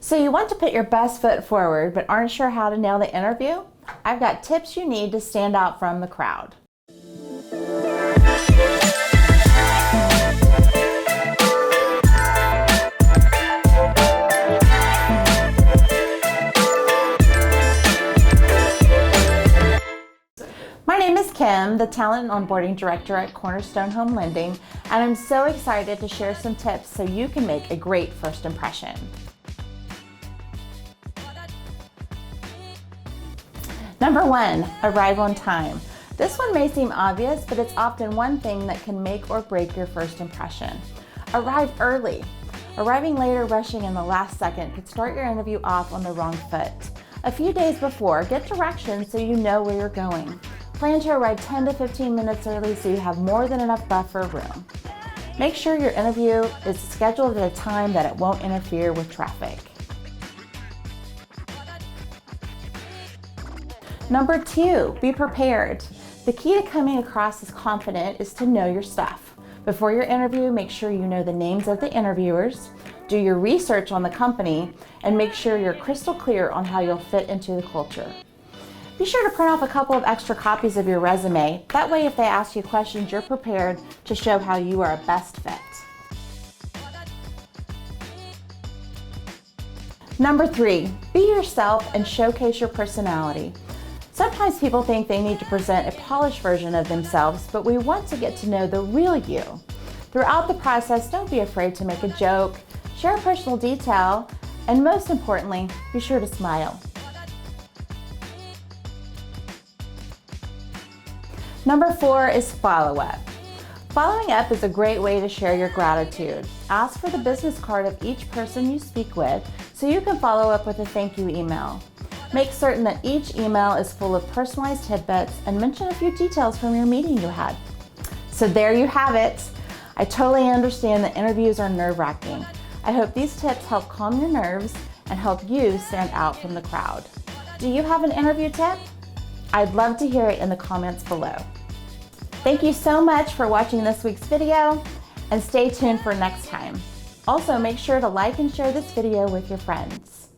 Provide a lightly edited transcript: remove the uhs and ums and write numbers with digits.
So you want to put your best foot forward but aren't sure how to nail the interview? I've got tips you need to stand out from the crowd. My name is Kim, the Talent and Onboarding Director at Cornerstone Home Lending, and I'm so excited to share some tips so you can make a great first impression. Number 1, arrive on time. This one may seem obvious, but it's often one thing that can make or break your first impression. Arrive early. Arriving late or rushing in the last second could start your interview off on the wrong foot. A few days before, get directions so you know where you're going. Plan to arrive 10 to 15 minutes early so you have more than enough buffer room. Make sure your interview is scheduled at a time that it won't interfere with traffic. Number 2, be prepared. The key to coming across as confident is to know your stuff. Before your interview, make sure you know the names of the interviewers, do your research on the company, and make sure you're crystal clear on how you'll fit into the culture. Be sure to print off a couple of extra copies of your resume. That way, if they ask you questions, you're prepared to show how you are a best fit. Number 3, be yourself and showcase your personality. Sometimes people think they need to present a polished version of themselves, but we want to get to know the real you. Throughout the process, don't be afraid to make a joke, share a personal detail, and most importantly, be sure to smile. Number 4 is follow-up. Following up is a great way to share your gratitude. Ask for the business card of each person you speak with so you can follow up with a thank you email. Make certain that each email is full of personalized tidbits and mention a few details from your meeting you had. So there you have it. I totally understand that interviews are nerve-wracking. I hope these tips help calm your nerves and help you stand out from the crowd. Do you have an interview tip? I'd love to hear it in the comments below. Thank you so much for watching this week's video, and stay tuned for next time. Also, make sure to like and share this video with your friends.